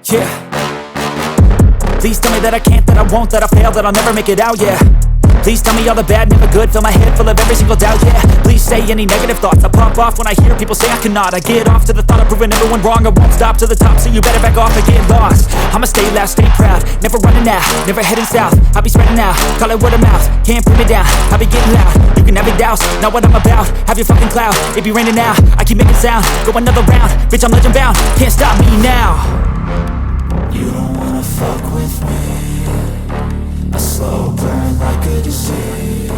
Yeah. Please tell me that I can't, that I won't, that I fail, that I'll never make it out, yeah. Please tell me all the bad, never good, fill my head full of every single doubt, yeah. Please say any negative thoughts, I pop off when I hear people say I cannot. I get off to the thought of proving everyone wrong, I won't stop to the top, so you better back off and get lost. I'ma stay loud, stay proud, never running out, never heading south. I'll be spreading out, call it word of mouth, can't put me down, I'll be getting loud. You can have it douse, not what I'm about, have your fucking cloud. It be raining now, I keep making sound, go another round, bitch I'm legend bound, can't stop me now. You don't wanna fuck with me, a slow burn like a disease.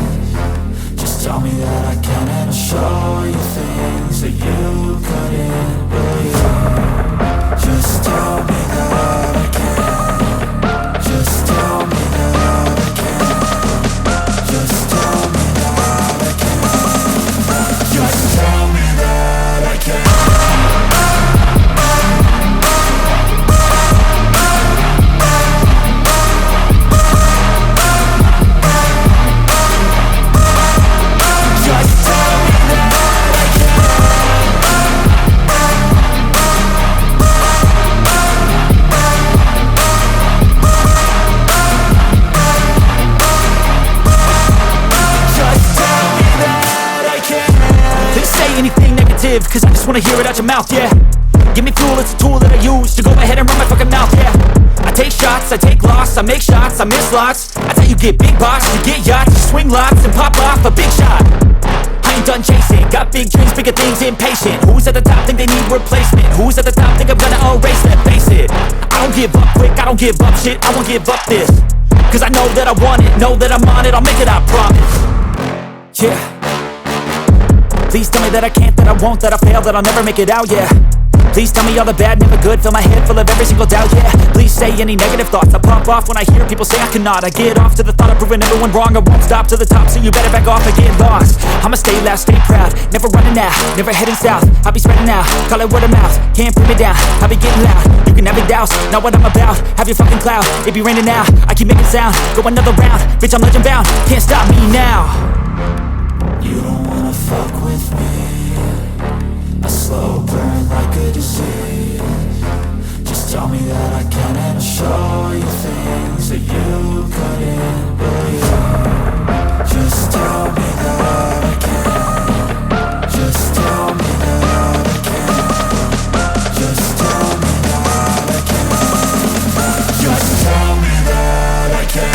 Just tell me that I can and I'll show you things that you couldn't believe. Just tell me that I can. Just tell me that I can. Just tell me that I can. Just tell me that I can. Cause I just wanna hear it out your mouth, yeah. Give me fuel, it's a tool that I use to go ahead and run my fucking mouth, yeah. I take shots, I take loss, I make shots, I miss lots. That's how you get big box, you get yachts, you swing lots and pop off a big shot. I ain't done chasing, got big dreams, bigger things, impatient. Who's at the top think they need replacement? Who's at the top think I'm gonna erase that? Face it, I don't give up quick, I don't give up shit, I won't give up this. Cause I know that I want it, know that I'm on it, I'll make it, I promise. Yeah. Please tell me that I can't, that I won't, that I fail, that I'll never make it out, yeah. Please tell me all the bad, never good, fill my head full of every single doubt, yeah. Please say any negative thoughts, I pop off when I hear people say I cannot. I get off to the thought of proving everyone wrong, I won't stop to the top, so you better back off and get lost. I'ma stay loud, stay proud, never running out, never heading south. I'll be spreading out, call it word of mouth, can't put me down, I'll be getting loud. You can have it douse, not what I'm about, have your fucking cloud. It be raining now, I keep making sound, go another round, bitch I'm legend bound, can't stop me now. You don't wanna fuck with me, a slow burn like a disease. Just tell me that I can and I'll show you things that you couldn't believe. Just tell me that I can. Just tell me that I can. Just tell me that I can. Just tell me that I can.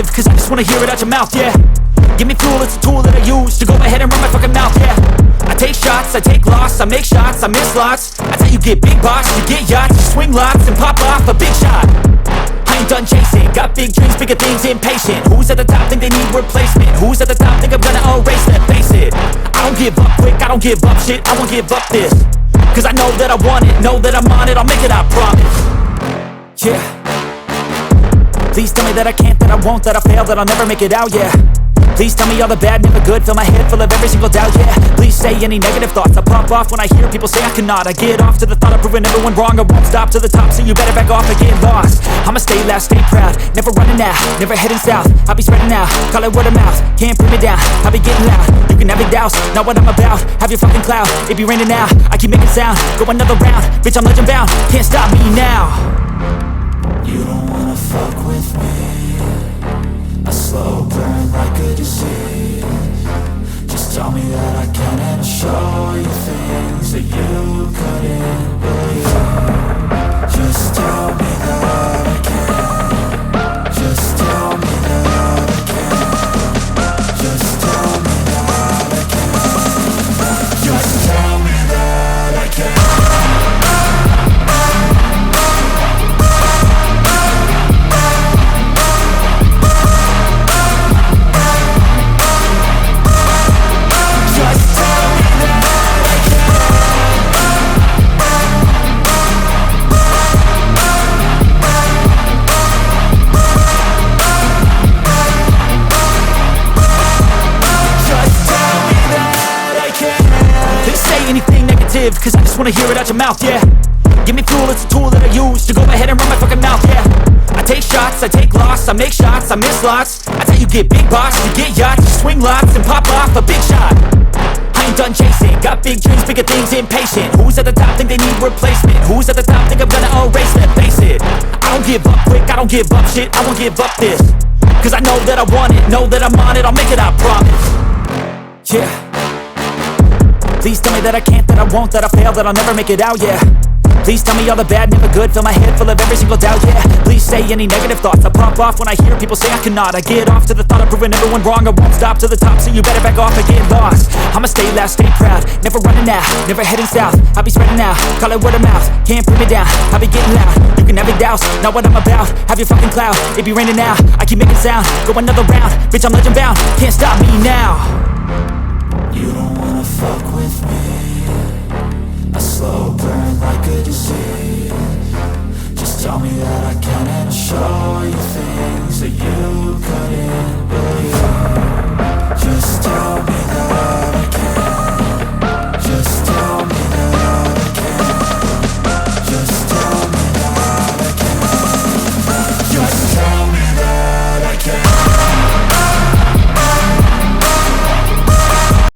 Cause I just wanna hear it out your mouth, yeah. Give me fuel, it's a tool that I use to go ahead and run my fucking mouth, yeah. I take shots, I take loss, I make shots, I miss lots. That's how you get big box, you get yachts, you swing lots and pop off a big shot. I ain't done chasing, got big dreams, bigger things, impatient. Who's at the top think they need replacement? Who's at the top think I'm gonna erase that? Face it, I don't give up quick, I don't give up shit, I won't give up this. Cause I know that I want it, know that I'm on it, I'll make it, I promise. Yeah. Please tell me that I can't, that I won't, that I fail, that I'll never make it out, yeah. Please tell me all the bad, never good, fill my head full of every single doubt, yeah. Please say any negative thoughts, I pop off when I hear people say I cannot. I get off to the thought of proving everyone wrong, I won't stop to the top, so you better back off and get lost. I'ma stay loud, stay proud, never running out, never heading south. I'll be spreading out, call it word of mouth, can't put me down, I'll be getting loud. You can have it douse, not what I'm about, have your fucking cloud. It be raining now, I keep making sound, go another round, bitch I'm legend bound, can't stop me now. You don't wanna fuck with me, a slow burn like a disease. Just tell me that I can and I'll show you things that you couldn't believe. Just tell me that I can. Just tell me that I can. Just tell me that I can. Just tell me that I can. positive, cause I just wanna hear it out your mouth, yeah. Give me fuel, it's a tool that I use to go ahead and run my fucking mouth, yeah. I take shots, I take loss, I make shots, I miss lots. That's how you get big boss, you get yachts, you swing lots and pop off a big shot. I ain't done chasing, got big dreams, bigger things, impatient. Who's at the top think they need replacement? Who's at the top think I'm gonna erase them? Face it, I don't give up quick, I don't give up shit, I won't give up this. Cause I know that I want it, know that I'm on it, I'll make it, I promise. Yeah. Please tell me that I can't, that I won't, that I fail, that I'll never make it out, yeah. Please tell me all the bad, never good, fill my head full of every single doubt, yeah. Please say any negative thoughts, I pop off when I hear people say I cannot. I get off to the thought of proving everyone wrong, I won't stop to the top, so you better back off and get lost. I'ma stay loud, stay proud, never running out, never heading south. I'll be spreading out, call it word of mouth, can't put me down, I'll be getting loud. You can have your doubts, not what I'm about, have your fucking clout. It be raining now, I keep making sound, go another round, bitch I'm legend bound, can't stop me now. You don't wanna fuck with